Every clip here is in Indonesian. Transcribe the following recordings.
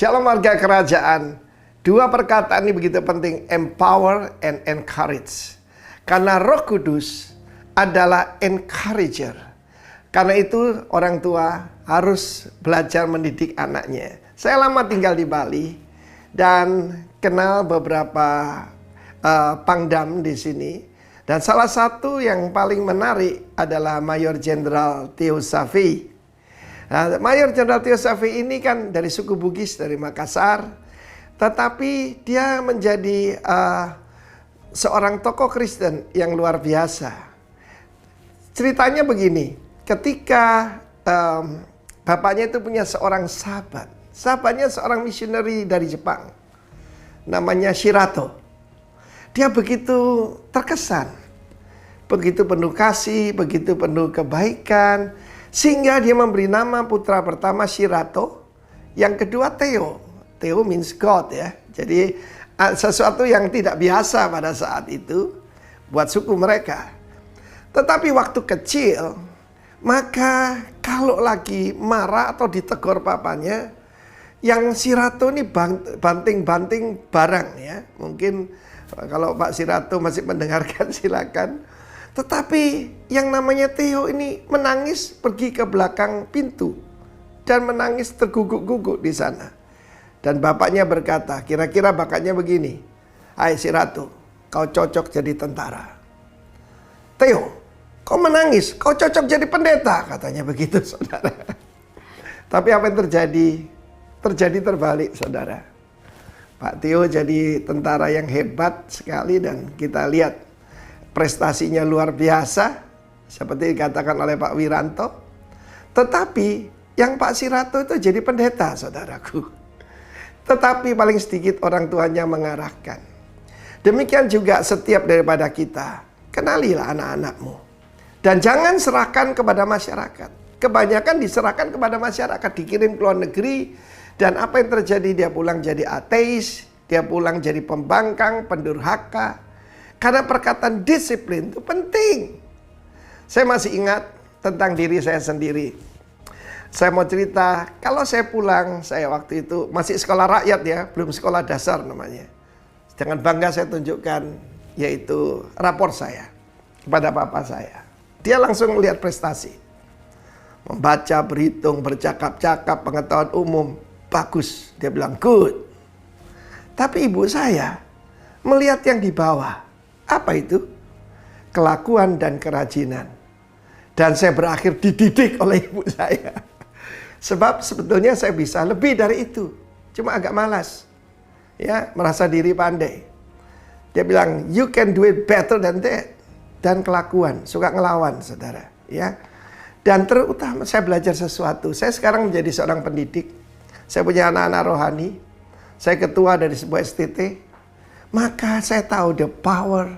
Shalom warga kerajaan. Dua perkataan ini begitu penting, empower and encourage. Karena Roh Kudus adalah encourager. Karena itu orang tua harus belajar mendidik anaknya. Saya lama tinggal di Bali dan kenal beberapa pangdam di sini. Dan salah satu yang paling menarik adalah Mayor Jenderal Theo Safi. Nah, Mayor Jenderal Theo Safi ini kan dari suku Bugis, dari Makassar. Tetapi dia menjadi seorang tokoh Kristen yang luar biasa. Ceritanya begini, ketika bapaknya itu punya seorang sahabat. Sahabatnya seorang misioneri dari Jepang. Namanya Shirato. Dia begitu terkesan. Begitu penuh kasih, begitu penuh kebaikan. Sehingga dia memberi nama putra pertama Shirato. Yang kedua Theo. Theo means God ya. Jadi sesuatu yang tidak biasa pada saat itu buat suku mereka. Tetapi waktu kecil, maka kalau lagi marah atau ditegur papanya, yang Shirato ini banting-banting barang ya. Mungkin kalau Pak Shirato masih mendengarkan silakan. Tetapi yang namanya Theo ini menangis pergi ke belakang pintu. Dan menangis terguguk-guguk di sana. Dan bapaknya berkata, kira-kira bakatnya begini. Hai Shirato, kau cocok jadi tentara. Theo, kau menangis, kau cocok jadi pendeta. Katanya begitu saudara. Tapi apa yang terjadi? Terjadi terbalik saudara. Pak Theo jadi tentara yang hebat sekali dan kita lihat prestasinya luar biasa. Seperti dikatakan oleh Pak Wiranto. Tetapi yang Pak Shirato itu jadi pendeta saudaraku. Tetapi paling sedikit orang tuanya mengarahkan. Demikian juga setiap daripada kita. Kenalilah anak-anakmu. Dan jangan serahkan kepada masyarakat. Kebanyakan diserahkan kepada masyarakat. Dikirim ke luar negeri. Dan apa yang terjadi? Dia pulang jadi ateis. Dia pulang jadi pembangkang, pendurhaka. Karena perkataan disiplin itu penting. Saya masih ingat tentang diri saya sendiri. Saya mau cerita, kalau saya pulang, saya waktu itu masih sekolah rakyat ya, belum sekolah dasar namanya. Dengan bangga saya tunjukkan, yaitu rapor saya kepada bapak saya. Dia langsung melihat prestasi. Membaca, berhitung, bercakap-cakap, pengetahuan umum. Bagus, dia bilang good. Tapi ibu saya melihat yang di bawah. Apa itu? Kelakuan dan kerajinan. Dan saya berakhir dididik oleh ibu saya. Sebab sebetulnya saya bisa lebih dari itu. Cuma agak malas. Ya, merasa diri pandai. Dia bilang, you can do it better than that. Dan kelakuan, suka ngelawan saudara. Ya. Dan terutama saya belajar sesuatu. Saya sekarang menjadi seorang pendidik. Saya punya anak-anak rohani. Saya ketua dari sebuah STT. Maka saya tahu the power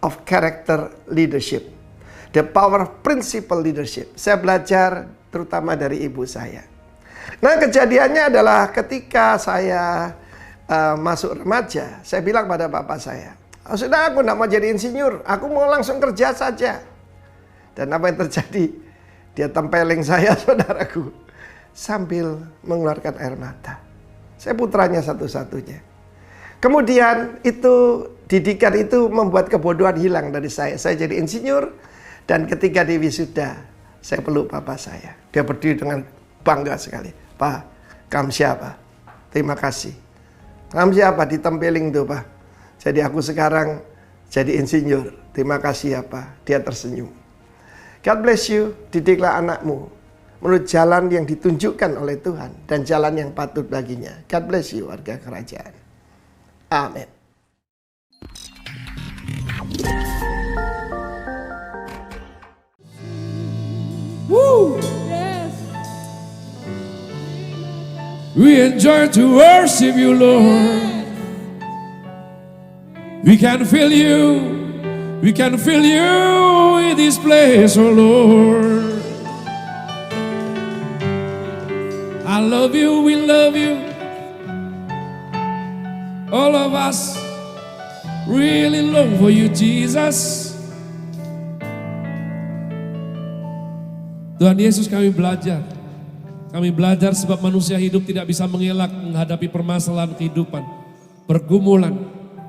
of character leadership. The power of principle leadership. Saya belajar terutama dari ibu saya. Nah kejadiannya adalah ketika saya masuk remaja. Saya bilang pada bapak saya. Oh, sudah aku tidak mau jadi insinyur. Aku mau langsung kerja saja. Dan apa yang terjadi? Dia tempeling saya saudaraku. Sambil mengeluarkan air mata. Saya putranya satu-satunya. Kemudian itu didikan itu membuat kebodohan hilang dari saya. Saya jadi insinyur dan ketika di wisuda saya peluk bapak saya. Dia berdiri dengan bangga sekali. Pak, kamu siapa? Terima kasih. Kamu siapa? Ditempeling tuh Pak. Jadi aku sekarang jadi insinyur. Terima kasih ya Pak. Dia tersenyum. God bless you. Didiklah anakmu menurut jalan yang ditunjukkan oleh Tuhan dan jalan yang patut baginya. God bless you warga kerajaan. Amin. Woo! Yes. We enjoy to worship you, Lord. We can feel you. We can feel you in this place, oh Lord. I love you, we love you. All of us really long for you, Jesus. Tuhan Yesus, kami belajar Kami belajar sebab manusia hidup tidak bisa mengelak menghadapi permasalahan kehidupan, pergumulan.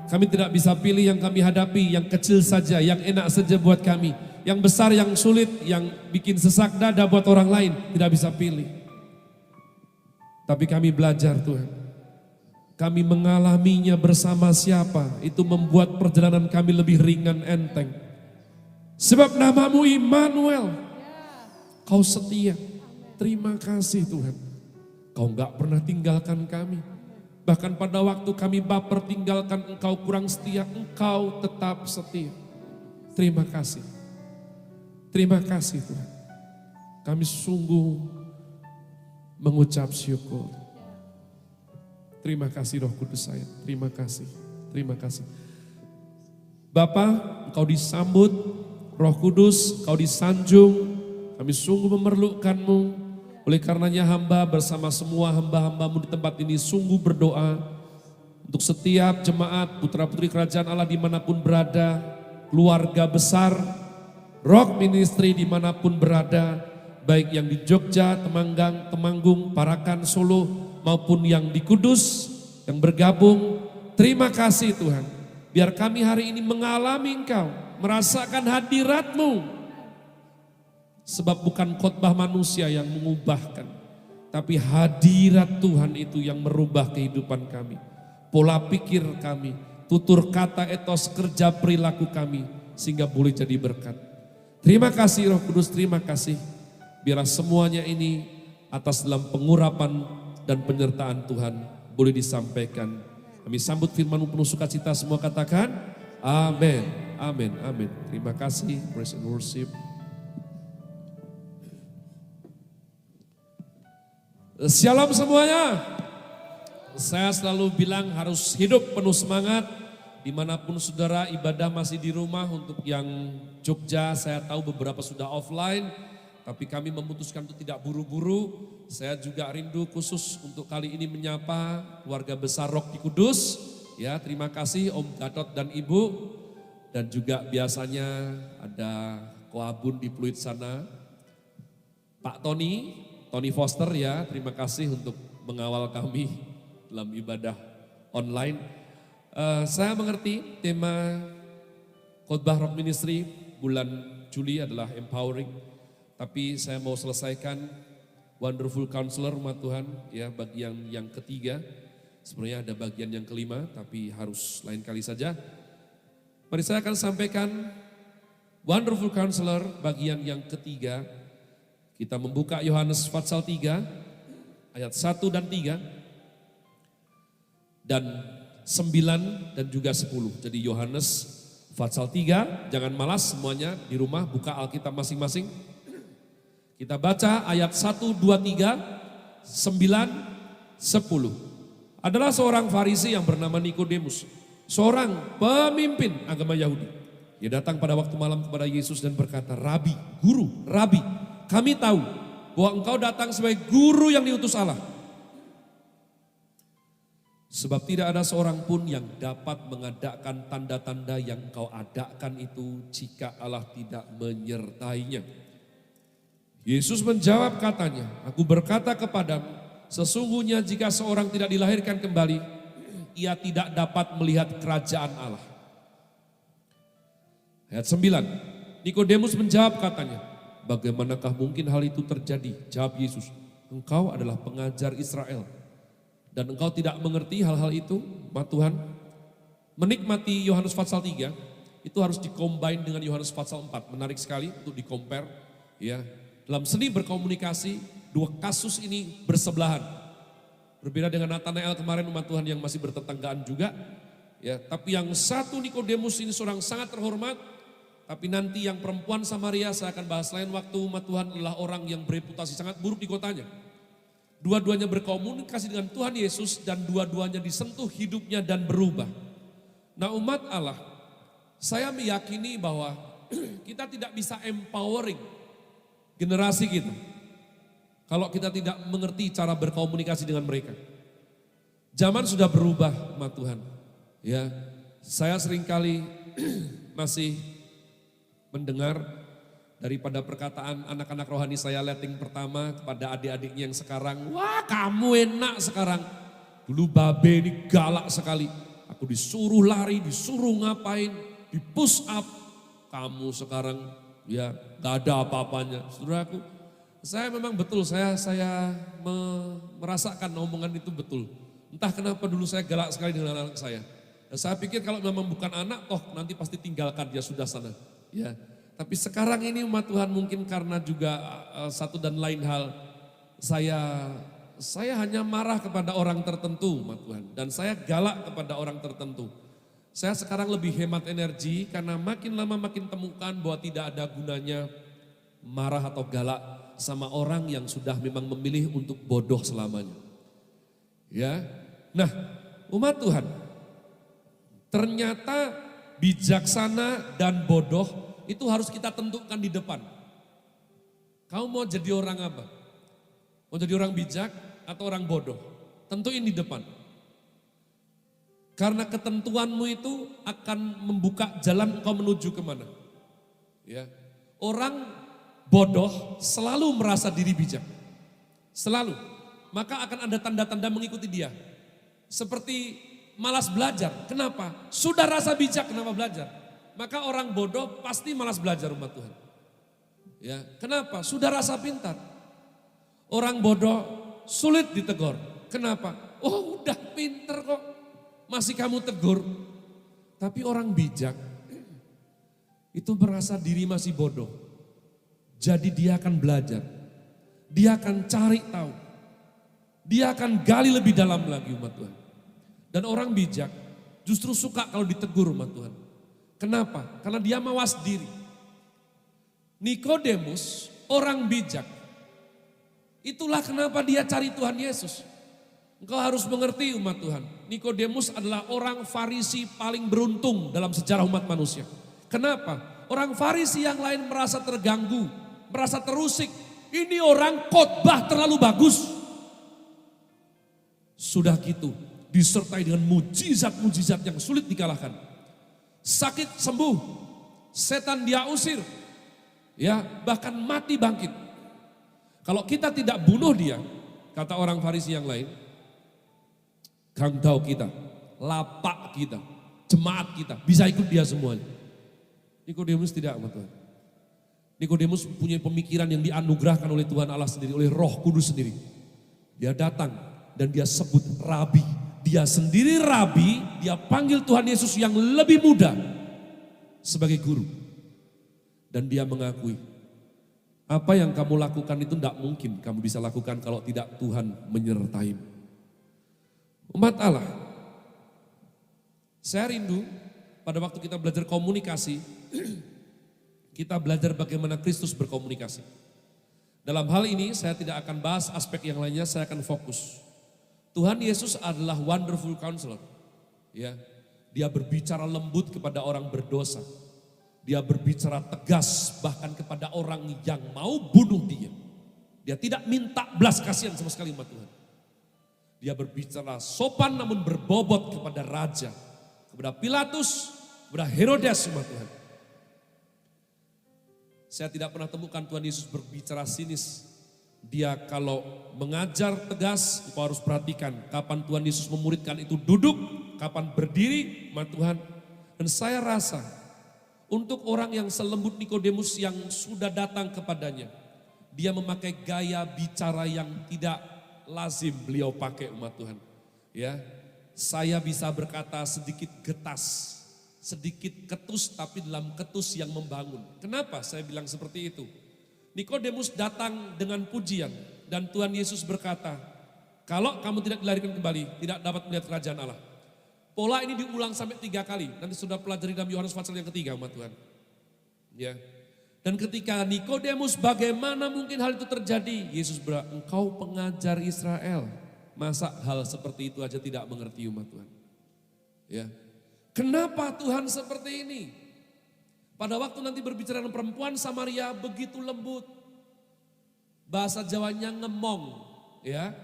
Kami tidak bisa pilih yang kami hadapi, yang kecil saja, yang enak saja buat kami. Yang besar, yang sulit, yang bikin sesak dada buat orang lain, tidak bisa pilih. Tapi kami belajar Tuhan, kami mengalaminya bersama siapa, itu membuat perjalanan kami lebih ringan enteng. Sebab namamu Immanuel, Kau setia. Terima kasih Tuhan, Kau gak pernah tinggalkan kami. Bahkan pada waktu kami baper tinggalkan Engkau kurang setia, Engkau tetap setia. Terima kasih. Terima kasih Tuhan. Kami sungguh mengucap syukur. Terima kasih Roh Kudus saya. Terima kasih. Terima kasih. Bapa, Engkau disambut. Roh Kudus, Engkau disanjung. Kami sungguh memerlukan-Mu. Oleh karenanya hamba bersama semua hamba-hamba-Mu di tempat ini sungguh berdoa untuk setiap jemaat putra-putri kerajaan Allah dimanapun berada, keluarga besar, Rock Ministry dimanapun berada, baik yang di Jogja, Temanggang, Temanggung, Parakan, Solo, maupun yang di Kudus, yang bergabung. Terima kasih Tuhan, biar kami hari ini mengalami Engkau, merasakan hadirat-Mu. Sebab bukan khotbah manusia yang mengubahkan, tapi hadirat Tuhan itu yang merubah kehidupan kami. Pola pikir kami, tutur kata, etos kerja perilaku kami, sehingga boleh jadi berkat. Terima kasih Roh Kudus, terima kasih. Biar semuanya ini atas dalam pengurapan dan penyertaan Tuhan boleh disampaikan. Kami sambut firman-Mu penuh sukacita, semua katakan amin, amin, amin. Terima kasih, praise and worship. Shalom semuanya. Saya selalu bilang harus hidup penuh semangat. Dimanapun saudara ibadah masih di rumah. Untuk yang Jogja saya tahu beberapa sudah offline. Tapi kami memutuskan untuk tidak buru-buru. Saya juga rindu khusus untuk kali ini menyapa keluarga besar Rock di Kudus. Ya, terima kasih Om Gatot dan Ibu. Dan juga biasanya ada Koabun di Pluit sana. Pak Tony Foster ya, terima kasih untuk mengawal kami dalam ibadah online. Saya mengerti tema khotbah Rock Ministry bulan Juli adalah empowering. Tapi saya mau selesaikan Wonderful Counselor umat Tuhan ya, bagian yang ketiga. Sebenarnya ada bagian yang kelima tapi harus lain kali saja. Mari saya akan sampaikan Wonderful Counselor bagian yang ketiga. Kita membuka Yohanes pasal 3 ayat 1 dan 3 dan 9 dan juga 10. Jadi Yohanes pasal 3, jangan malas semuanya di rumah buka Alkitab masing-masing. Kita baca ayat 1, 2, 3, 9, 10. Adalah seorang Farisi yang bernama Nikodemus, seorang pemimpin agama Yahudi. Dia datang pada waktu malam kepada Yesus dan berkata, "Rabi, guru, Rabi, kami tahu bahwa engkau datang sebagai guru yang diutus Allah. Sebab tidak ada seorang pun yang dapat mengadakan tanda-tanda yang engkau adakan itu jika Allah tidak menyertainya." Yesus menjawab katanya, "Aku berkata kepadamu, sesungguhnya jika seorang tidak dilahirkan kembali, ia tidak dapat melihat kerajaan Allah." Ayat 9, Nikodemus menjawab katanya, "Bagaimanakah mungkin hal itu terjadi?" Jawab Yesus, "Engkau adalah pengajar Israel dan engkau tidak mengerti hal-hal itu?" Umat Tuhan, menikmati Yohanes pasal 3 itu harus dikombin dengan Yohanes pasal 4. Menarik sekali untuk di-compare ya. Dalam seni berkomunikasi, dua kasus ini bersebelahan. Berbeda dengan Nathanael kemarin umat Tuhan yang masih bertetanggaan juga. Ya, tapi yang satu Nikodemus ini seorang sangat terhormat. Tapi nanti yang perempuan Samaria saya akan bahas lain waktu. Umat Tuhan adalah orang yang bereputasi sangat buruk di kotanya. Dua-duanya berkomunikasi dengan Tuhan Yesus dan dua-duanya disentuh hidupnya dan berubah. Nah umat Allah, saya meyakini bahwa kita tidak bisa empowering generasi kita kalau kita tidak mengerti cara berkomunikasi dengan mereka. Zaman sudah berubah umat Tuhan. Ya, saya seringkali masih mendengar daripada perkataan anak-anak rohani saya letting pertama kepada adik-adiknya yang sekarang, wah kamu enak sekarang. Dulu babe ini galak sekali, aku disuruh lari, disuruh ngapain, di push up. Kamu sekarang ya gak ada apa-apanya. Saudaraku, saya memang betul, saya merasakan omongan itu betul. Entah kenapa dulu saya galak sekali dengan anak saya. Dan saya pikir kalau memang bukan anak, toh nanti pasti tinggalkan dia sudah sana. Ya, tapi sekarang ini umat Tuhan mungkin karena juga satu dan lain hal, saya hanya marah kepada orang tertentu umat Tuhan. Dan saya galak kepada orang tertentu. Saya sekarang lebih hemat energi karena makin lama makin temukan bahwa tidak ada gunanya marah atau galak sama orang yang sudah memang memilih untuk bodoh selamanya. Ya, nah umat Tuhan, ternyata bijaksana dan bodoh itu harus kita tentukan di depan. Kamu mau jadi orang apa? Mau jadi orang bijak atau orang bodoh? Tentuin di depan. Karena ketentuanmu itu akan membuka jalan kau menuju kemana. Ya. Orang bodoh selalu merasa diri bijak. Selalu. Maka akan ada tanda-tanda mengikuti dia. Seperti malas belajar. Kenapa? Sudah rasa bijak, kenapa belajar? Maka orang bodoh pasti malas belajar umat Tuhan. Ya, kenapa? Sudah rasa pintar. Orang bodoh sulit ditegur. Kenapa? Oh udah pintar kok, masih kamu tegur. Tapi orang bijak itu merasa diri masih bodoh. Jadi dia akan belajar. Dia akan cari tahu. Dia akan gali lebih dalam lagi umat Tuhan. Dan orang bijak justru suka kalau ditegur umat Tuhan. Kenapa? Karena dia mawas diri. Nikodemus orang bijak. Itulah kenapa dia cari Tuhan Yesus. Engkau harus mengerti umat Tuhan. Nikodemus adalah orang Farisi paling beruntung dalam sejarah umat manusia. Kenapa? Orang Farisi yang lain merasa terganggu, merasa terusik. Ini orang khotbah terlalu bagus. Sudah gitu, disertai dengan mujizat-mujizat yang sulit dikalahkan. Sakit sembuh, setan dia usir, ya bahkan mati bangkit. Kalau kita tidak bunuh dia, kata orang Farisi yang lain, gangdau kita, lapak kita, jemaat kita, bisa ikut dia semuanya. Nikodemus tidak, Tuhan. Nikodemus punya pemikiran yang dianugerahkan oleh Tuhan Allah sendiri, oleh Roh Kudus sendiri. Dia datang dan dia sebut rabi. Dia sendiri rabi, dia panggil Tuhan Yesus yang lebih muda sebagai guru. Dan dia mengakui, apa yang kamu lakukan itu tidak mungkin kamu bisa lakukan kalau tidak Tuhan menyertaimu. Umat Allah, saya rindu pada waktu kita belajar komunikasi, kita belajar bagaimana Kristus berkomunikasi. Dalam hal ini saya tidak akan bahas aspek yang lainnya, saya akan fokus. Tuhan Yesus adalah wonderful counselor. Ya, dia berbicara lembut kepada orang berdosa. Dia berbicara tegas bahkan kepada orang yang mau bunuh dia. Dia tidak minta belas kasihan sama sekali umat Tuhan. Dia berbicara sopan namun berbobot kepada raja, kepada Pilatus, kepada Herodes umat Tuhan. Saya tidak pernah temukan Tuhan Yesus berbicara sinis. Dia kalau mengajar tegas, engkau harus perhatikan kapan Tuhan Yesus memuridkan itu duduk, kapan berdiri, umat Tuhan. Dan saya rasa untuk orang yang selembut Nikodemus yang sudah datang kepadanya, dia memakai gaya bicara yang tidak lazim beliau pakai umat Tuhan. Ya, saya bisa berkata sedikit getas, sedikit ketus tapi dalam ketus yang membangun. Kenapa saya bilang seperti itu? Nikodemus datang dengan pujian dan Tuhan Yesus berkata, kalau kamu tidak dilahirkan kembali, tidak dapat melihat kerajaan Allah. Pola ini diulang sampai 3 kali. Nanti sudah pelajari dalam Yohanes pasal yang ketiga umat Tuhan. Ya. Dan ketika Nikodemus bagaimana mungkin hal itu terjadi? Yesus berkata, engkau pengajar Israel. Masa hal seperti itu aja tidak mengerti umat Tuhan? Ya. Kenapa Tuhan seperti ini? Pada waktu nanti berbicara dengan perempuan Samaria begitu lembut. Bahasa Jawanya ngemong. Ya.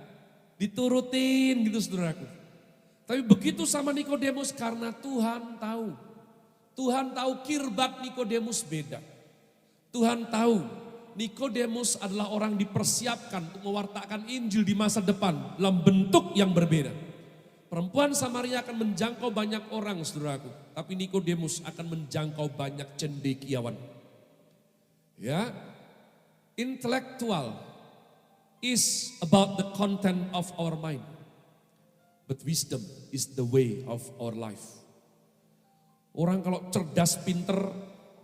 Diturutin gitu saudaraku. Tapi begitu sama Nikodemus karena Tuhan tahu. Tuhan tahu kirbat Nikodemus beda. Tuhan tahu Nikodemus adalah orang dipersiapkan untuk mewartakan Injil di masa depan dalam bentuk yang berbeda. Perempuan Samaria akan menjangkau banyak orang, saudaraku. Tapi Nikodemus akan menjangkau banyak cendekiawan. Ya, intellectual is about the content of our mind. But wisdom is the way of our life. Orang kalau cerdas, pinter,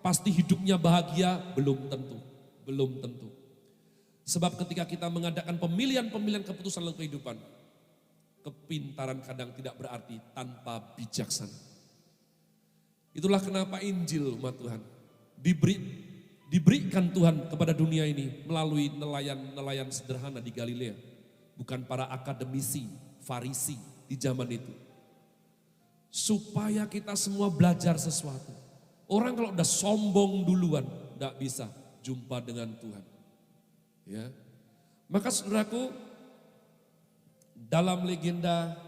pasti hidupnya bahagia, belum tentu. Belum tentu. Sebab ketika kita mengadakan pemilihan-pemilihan keputusan dalam kehidupan, kepintaran kadang tidak berarti tanpa bijaksana. Itulah kenapa Injil umat Tuhan diberikan Tuhan kepada dunia ini melalui nelayan-nelayan sederhana di Galilea. Bukan para akademisi, farisi di zaman itu. Supaya kita semua belajar sesuatu. Orang kalau udah sombong duluan, tidak bisa jumpa dengan Tuhan. Ya, maka saudaraku, dalam legenda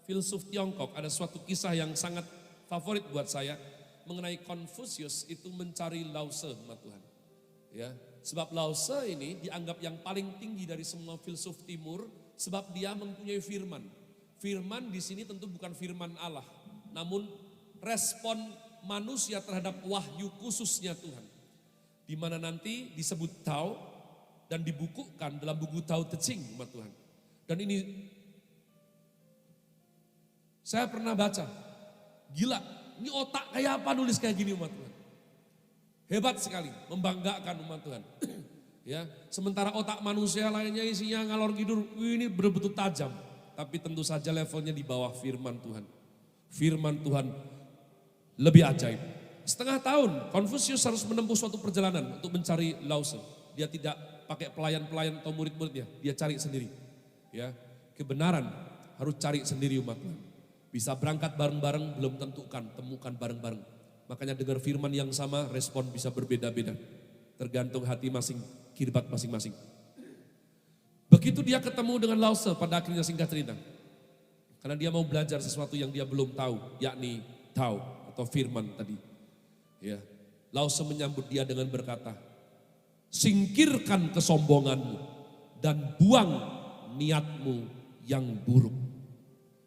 filsuf Tiongkok ada suatu kisah yang sangat favorit buat saya mengenai Konfusius itu mencari Lao Tse, umat Tuhan. Ya, sebab Lao Tse ini dianggap yang paling tinggi dari semua filsuf timur sebab dia mempunyai firman. Firman di sini tentu bukan firman Allah, namun respon manusia terhadap wahyu khususnya Tuhan. Di mana nanti disebut Tao dan dibukukan dalam buku Tao Te Ching, umat Tuhan. Dan ini saya pernah baca, gila, ini otak kayak apa nulis kayak gini umat Tuhan. Hebat sekali, membanggakan umat Tuhan. Ya, sementara otak manusia lainnya isinya ngalor ngidul, ini betul-betul tajam. Tapi tentu saja levelnya di bawah firman Tuhan. Firman Tuhan lebih ajaib. Setengah tahun Konfusius harus menempuh suatu perjalanan untuk mencari Lao Tse. Dia tidak pakai pelayan-pelayan atau murid-muridnya, dia cari sendiri. Ya, kebenaran harus cari sendiri umat Tuhan. Bisa berangkat bareng-bareng belum tentukan, temukan bareng-bareng. Makanya dengar firman yang sama, respon bisa berbeda-beda. Tergantung hati kirbat masing-masing. Begitu dia ketemu dengan Lao Tse, pada akhirnya singkat cerita. Karena dia mau belajar sesuatu yang dia belum tahu, yakni Tao atau firman tadi. Ya, Lao Tse menyambut dia dengan berkata, singkirkan kesombonganmu dan buang niatmu yang buruk.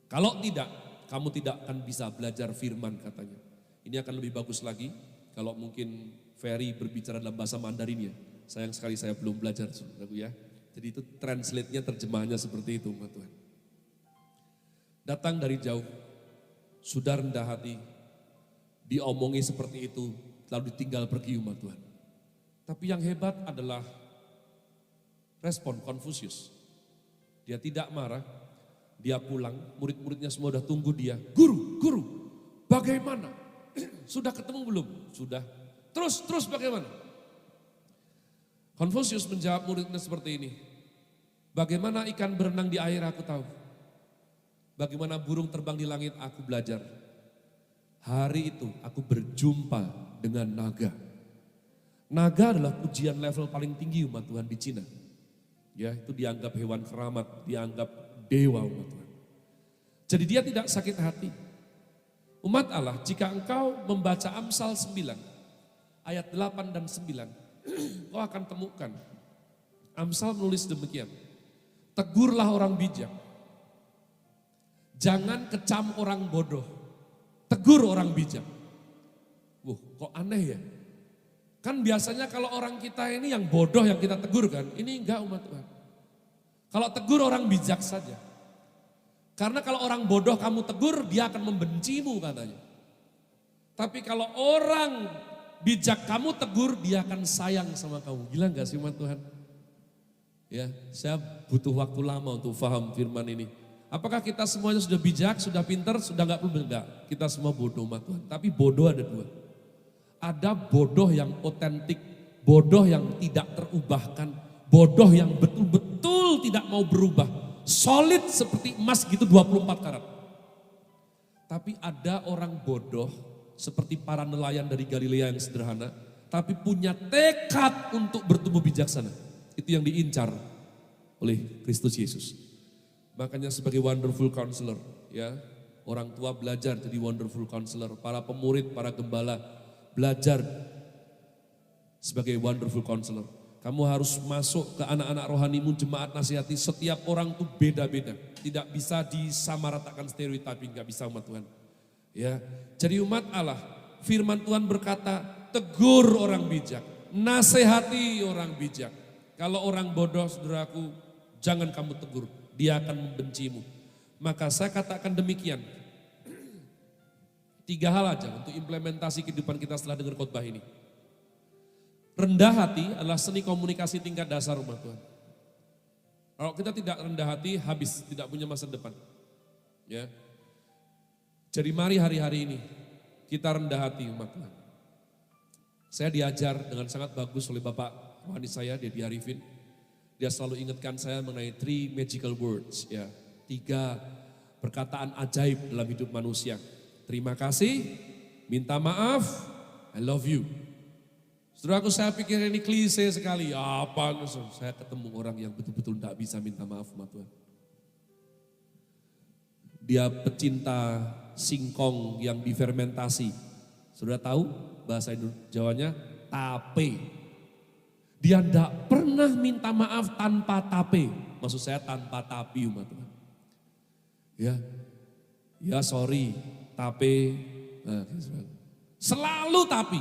Kalau tidak, kamu tidak akan bisa belajar firman katanya. Ini akan lebih bagus lagi kalau mungkin Ferry berbicara dalam bahasa Mandarin ya. Sayang sekali saya belum belajar, saudaraku ya. Jadi itu translate-nya, terjemahannya seperti itu, umat Tuhan. Datang dari jauh, sudah rendah hati, diomongi seperti itu, lalu ditinggal pergi umat Tuhan. Tapi yang hebat adalah respon Konfusius. Dia tidak marah, dia pulang, murid-muridnya semua udah tunggu dia. Guru, bagaimana? Sudah ketemu belum? Sudah. Terus bagaimana? Konfusius menjawab muridnya seperti ini. Bagaimana ikan berenang di air aku tahu. Bagaimana burung terbang di langit aku belajar. Hari itu aku berjumpa dengan naga. Naga adalah pujian level paling tinggi umat Tuhan di Cina. Ya, itu dianggap hewan keramat, dianggap dewa umat Tuhan. Jadi dia tidak sakit hati. Umat Allah, jika engkau membaca Amsal 9, ayat 8 dan 9, kau akan temukan. Amsal menulis demikian. Tegurlah orang bijak. Jangan kecam orang bodoh. Tegur orang bijak. Kok aneh ya? Kan biasanya kalau orang kita ini yang bodoh yang kita tegur kan. Ini enggak umat Tuhan. Kalau tegur orang bijak saja. Karena kalau orang bodoh kamu tegur, dia akan membencimu katanya. Tapi kalau orang bijak kamu tegur, dia akan sayang sama kamu. Gila gak sih umat Tuhan? Ya, saya butuh waktu lama untuk paham firman ini. Apakah kita semuanya sudah bijak, sudah pintar, sudah gak perlu? Enggak, kita semua bodoh umat Tuhan. Tapi bodoh ada dua. Ada bodoh yang otentik, bodoh yang tidak terubahkan, bodoh yang betul-betul tidak mau berubah. Solid seperti emas gitu 24 karat. Tapi ada orang bodoh seperti para nelayan dari Galilea yang sederhana, tapi punya tekad untuk bertumbuh bijaksana. Itu yang diincar oleh Kristus Yesus. Makanya sebagai wonderful counselor, ya, orang tua belajar jadi wonderful counselor, para pemurid, para gembala belajar sebagai wonderful counselor. Kamu harus masuk ke anak-anak rohanimu, jemaat nasihati, setiap orang tuh beda-beda. Tidak bisa disamaratakan stereotyping, gak bisa umat Tuhan. Ya, jadi umat Allah, firman Tuhan berkata, tegur orang bijak, nasihati orang bijak. Kalau orang bodoh, saudaraku, jangan kamu tegur, dia akan membencimu. Maka saya katakan demikian, 3 hal aja untuk implementasi kehidupan kita setelah dengar khotbah ini. Rendah hati adalah seni komunikasi tingkat dasar umat Tuhan. Kalau kita tidak rendah hati, habis, tidak punya masa depan. Ya. Jadi mari hari-hari ini kita rendah hati umat Tuhan. Saya diajar dengan sangat bagus oleh Bapak rohani saya, Dedi Arifin. Dia selalu ingatkan saya mengenai 3 magical words, ya. 3 perkataan ajaib dalam hidup manusia. Terima kasih, minta maaf, I love you. Saudaraku, saya pikir ini klise sekali. Apa? Saya ketemu orang yang betul-betul tidak bisa minta maaf sama Tuhan. Dia pecinta singkong yang difermentasi. Saudara tahu bahasa Jawanya? Tape. Dia tidak pernah minta maaf tanpa tape. Maksud saya tanpa tapi umat Tuhan. Ya sorry, tape. Nah, selalu tapi,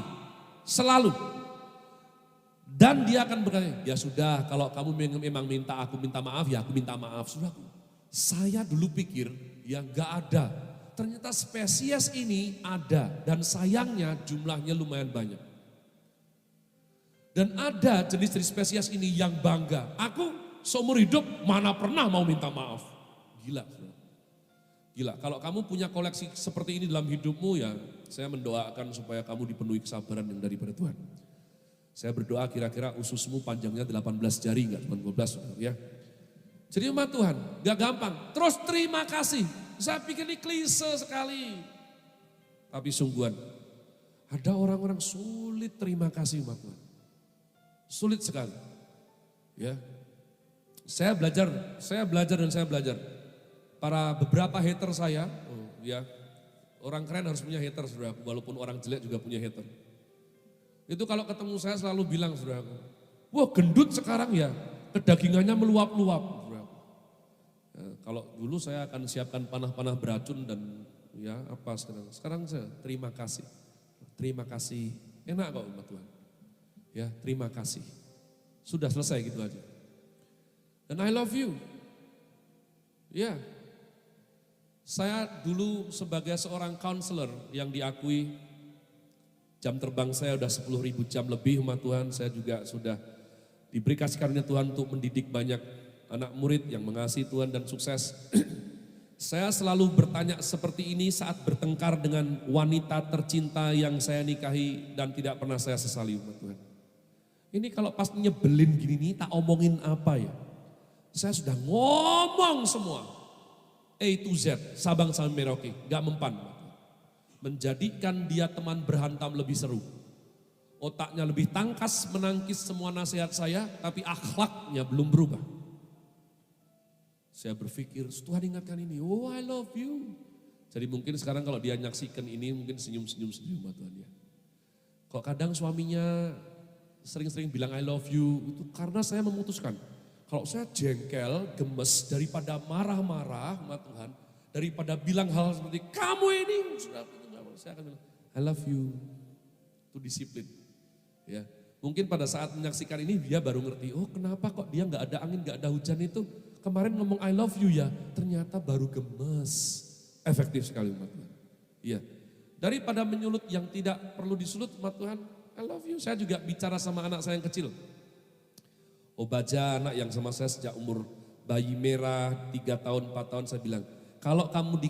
selalu. Dan dia akan berkata, ya sudah kalau kamu memang minta aku minta maaf, ya aku minta maaf. Saudaraku, saya dulu pikir ya gak ada. Ternyata spesies ini ada dan sayangnya jumlahnya lumayan banyak. Dan ada jenis-jenis spesies ini yang bangga. Aku seumur hidup mana pernah mau minta maaf. Gila, saudara. Gila, kalau kamu punya koleksi seperti ini dalam hidupmu ya, saya mendoakan supaya kamu dipenuhi kesabaran yang daripada Tuhan. Saya berdoa kira-kira ususmu panjangnya 18 jari, enggak cuma 12 ya. Jadi umat Tuhan, gak gampang. Terus terima kasih. Saya pikir ini klise sekali. Tapi sungguhan, ada orang-orang sulit terima kasih umat Tuhan. Sulit sekali. Ya. Saya belajar. Para beberapa hater saya, ya. Orang keren harus punya hater, saudara. Walaupun orang jelek juga punya hater. Itu kalau ketemu saya selalu bilang, saudaraku, wah gendut sekarang ya, kedagingannya meluap-luap. Saudaraku. Ya, kalau dulu saya akan siapkan panah-panah beracun dan ya apa sekarang. Sekarang saya terima kasih, enak kok umat Tuhan. Ya terima kasih, sudah selesai gitu aja. Dan I love you. Ya, saya dulu sebagai seorang counselor yang diakui, jam terbang saya udah 10.000 jam lebih umat Tuhan. Saya juga sudah diberi kasih karunia Tuhan untuk mendidik banyak anak murid yang mengasihi Tuhan dan sukses. Saya selalu bertanya seperti ini saat bertengkar dengan wanita tercinta yang saya nikahi dan tidak pernah saya sesali umat Tuhan. Ini kalau pas nyebelin gini nih, tak omongin apa ya? Saya sudah ngomong semua. A to Z, Sabang sampai Merauke, gak mempan. Menjadikan dia teman berhantam lebih seru. Otaknya lebih tangkas menangkis semua nasihat saya, tapi akhlaknya belum berubah. Saya berpikir, Tuhan ingatkan ini, oh I love you. Jadi mungkin sekarang kalau dia nyaksikan ini, mungkin senyum-senyum Tuhan ya. Kok kadang suaminya sering-sering bilang I love you, itu karena saya memutuskan. Kalau saya jengkel, gemes, daripada marah-marah sama Tuhan, daripada bilang hal seperti kamu ini, saya akan bilang, I love you. Itu disiplin. Ya, mungkin pada saat menyaksikan ini dia baru ngerti, oh kenapa kok dia nggak ada angin, nggak ada hujan itu. Kemarin ngomong I love you ya, ternyata baru gemes. Efektif sekali umat Tuhan. Iya, daripada menyulut yang tidak perlu disulut umat Tuhan, I love you. Saya juga bicara sama anak saya yang kecil. Obaja, anak yang sama saya sejak umur bayi merah, 3 tahun, 4 tahun, saya bilang, kalau kamu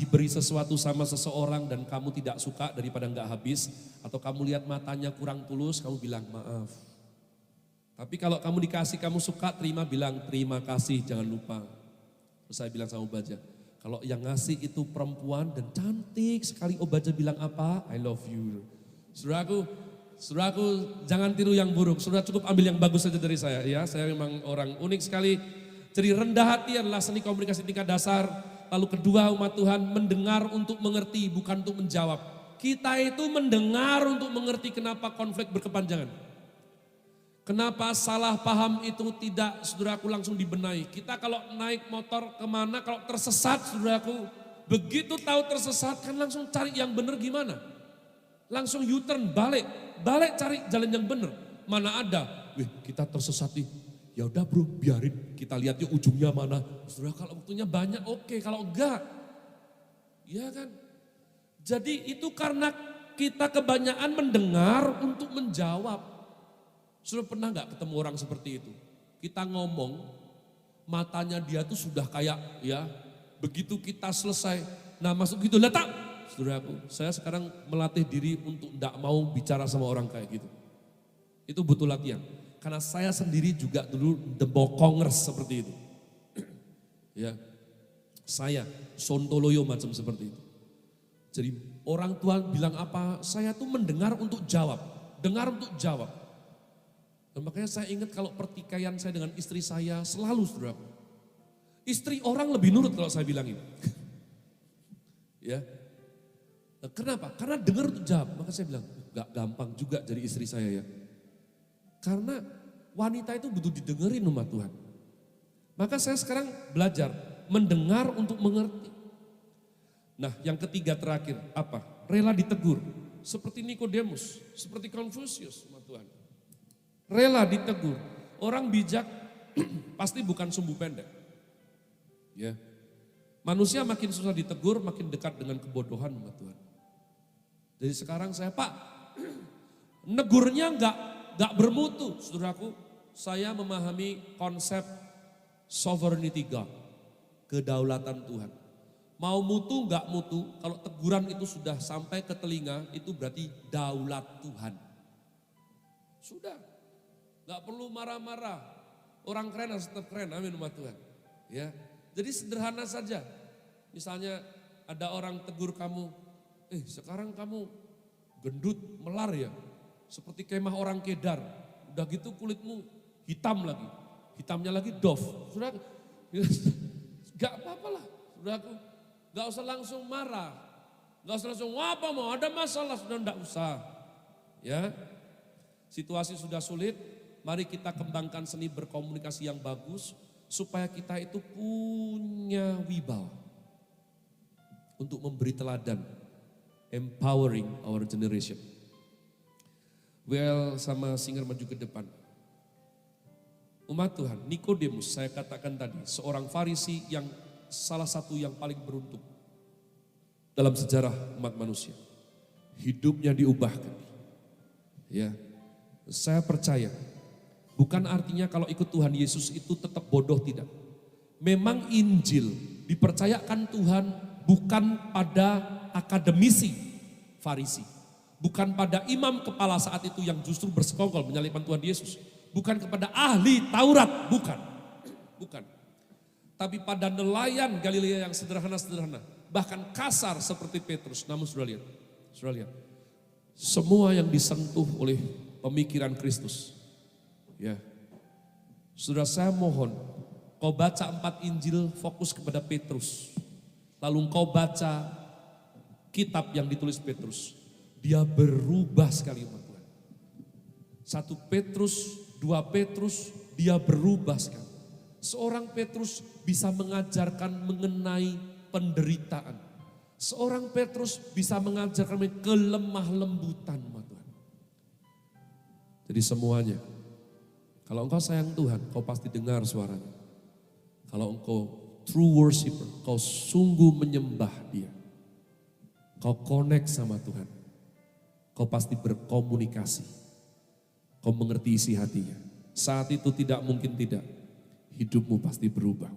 diberi sesuatu sama seseorang dan kamu tidak suka daripada enggak habis, atau kamu lihat matanya kurang tulus, kamu bilang maaf. Tapi kalau kamu dikasih, kamu suka, bilang terima kasih, jangan lupa. Terus saya bilang sama Obaja, kalau yang ngasih itu perempuan dan cantik sekali, Obaja bilang apa? I love you. Saudaraku, jangan tiru yang buruk. Saudara cukup ambil yang bagus saja dari saya. Ya, saya memang orang unik sekali. Jadi rendah hati adalah seni komunikasi tingkat dasar. Lalu kedua, umat Tuhan mendengar untuk mengerti, bukan untuk menjawab. Kita itu mendengar untuk mengerti kenapa konflik berkepanjangan. Kenapa salah paham itu tidak, saudaraku, langsung dibenahi. Kita kalau naik motor kemana, kalau tersesat, saudaraku, begitu tahu tersesat kan langsung cari yang benar gimana? Langsung U-turn, balik cari jalan yang benar. Mana ada, kita tersesat nih, ya udah bro, biarin kita lihat yuk ujungnya mana. Saudara, kalau waktunya banyak oke, kalau enggak, ya kan? Jadi itu karena kita kebanyakan mendengar untuk menjawab. Sudah pernah nggak ketemu orang seperti itu? Kita ngomong, matanya dia tuh sudah kayak ya, begitu kita selesai, nah masuk gitu, letak. Saudaraku, saya sekarang melatih diri untuk tidak mau bicara sama orang kayak gitu. Itu butuh latihan. Karena saya sendiri juga dulu debokongers seperti itu. Ya, saya sontoloyo macam seperti itu. Jadi orang tua bilang apa, saya tuh mendengar untuk jawab, dengar untuk jawab. Dan makanya saya ingat kalau pertikaian saya dengan istri saya selalu, saudaraku. Istri orang lebih nurut kalau saya bilang ini. Ya. Nah, kenapa? Karena dengar untuk jawab. Maka saya bilang, gak gampang juga jadi istri saya ya. Karena wanita itu butuh didengerin sama Tuhan. Maka saya sekarang belajar mendengar untuk mengerti. Nah, yang ketiga terakhir apa? Rela ditegur. Seperti Nikodemus, seperti Confucius sama Tuhan. Rela ditegur. Orang bijak pasti bukan sumbu pendek. Ya. Manusia makin susah ditegur, makin dekat dengan kebodohan sama Tuhan. Jadi sekarang saya, Pak, negurnya enggak bermutu, saudaraku. Saya memahami konsep sovereignty God, kedaulatan Tuhan. Mau mutu enggak mutu, kalau teguran itu sudah sampai ke telinga, itu berarti daulat Tuhan. Sudah. Gak perlu marah-marah. Orang keren harus tetap keren, amin umat Tuhan. Ya, jadi sederhana saja. Misalnya ada orang tegur kamu, sekarang kamu gendut, melar ya. Seperti kemah orang Kedar. Udah gitu kulitmu hitam lagi. Hitamnya lagi dof. Sudah, gak apa-apa lah. Sudah, gak usah langsung marah. Gak usah langsung, apa mau ada masalah, sudah gak usah. Ya, situasi sudah sulit. Mari kita kembangkan seni berkomunikasi yang bagus supaya kita itu punya wibawa untuk memberi teladan, empowering our generation. Well, sama singer maju ke depan. Umat Tuhan, Nikodemus saya katakan tadi, seorang Farisi yang salah satu yang paling beruntung dalam sejarah umat manusia. Hidupnya diubahkan. Ya, saya percaya. Bukan artinya kalau ikut Tuhan Yesus itu tetap bodoh, tidak. Memang Injil dipercayakan Tuhan bukan pada akademisi Farisi. Bukan pada imam kepala saat itu yang justru bersekongkol menyalibkan Tuhan Yesus. Bukan kepada ahli Taurat, bukan. Tapi pada nelayan Galilea yang sederhana-sederhana. Bahkan kasar seperti Petrus. Namun sudah lihat. Semua yang disentuh oleh pemikiran Kristus. Ya, saudara, saya mohon kau baca 4 Injil fokus kepada Petrus. Lalu kau baca kitab yang ditulis Petrus. Dia berubah sekali umat Tuhan. 1 Petrus, 2 Petrus, dia berubah sekali. Seorang Petrus bisa mengajarkan mengenai penderitaan. Seorang Petrus bisa mengajarkan mengenai kelemah lembutan umat Tuhan. Jadi semuanya. Kalau engkau sayang Tuhan, kau pasti dengar suaranya. Kalau engkau true worshiper, kau sungguh menyembah Dia. Kau connect sama Tuhan. Kau pasti berkomunikasi. Kau mengerti isi hatinya. Saat itu tidak mungkin tidak. Hidupmu pasti berubah.